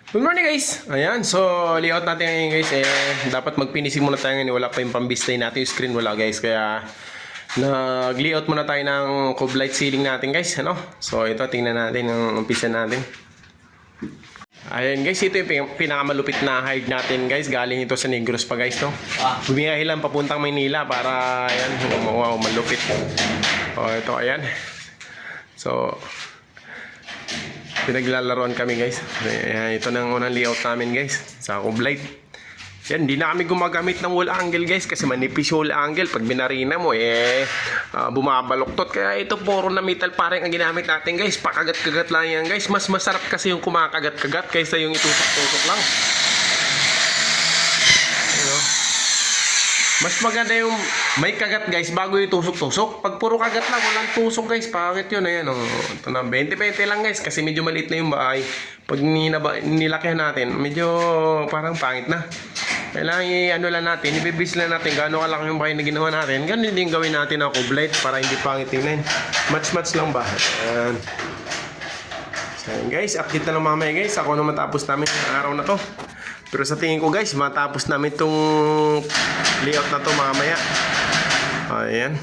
Good morning guys! Ayan, so layout natin ngayon guys dapat magpinising muna tayo ngayon. Wala pa yung pambisplay natin yung screen, wala guys. Kaya nag-layout muna tayo ng cove light ceiling natin guys, ano? So ito, tingnan natin ang umpisa natin. Ayan guys, ito yung pinakamalupit na hide natin guys. Galing ito sa Negros pa guys, no? Bumiyahe lang papuntang Maynila para, ayan, wow, malupit. O ito, ayan. So pinaglalaroan kami guys. Ayan, ito na ang unang layout namin guys sa cove light. Yan, hindi na kami gumagamit ng wall angle guys kasi manipis yung wall angle. Pag binarina mo bumabaluktot. Kaya ito puro na metal parang ang ginamit natin guys. Pakagat-kagat lang yan guys. Mas masarap kasi yung kumakagat-kagat kaysa yung itutok-tutok lang. Mas maganda yung may kagat guys bago yung tusok-tusok. Pag puro kagat lang, walang tusok guys. Pangit yun. Ayan, ito na, 20-20 lang guys. Kasi medyo maliit na yung bahay. Pag nilakihan natin, medyo parang pangit na. Kailangan ano lang natin, ibibis lang natin gaano kalaki yung bahay na ginawa natin. Ganun din gawin natin ang cove light para hindi pangit tingnan. Match-match lang ba? Ayan. So guys, update na lang mamaya guys. Ako na matapos namin yung araw na to. Pero sa tingin ko guys, matapos namin itong layout na to mamaya. Ayan.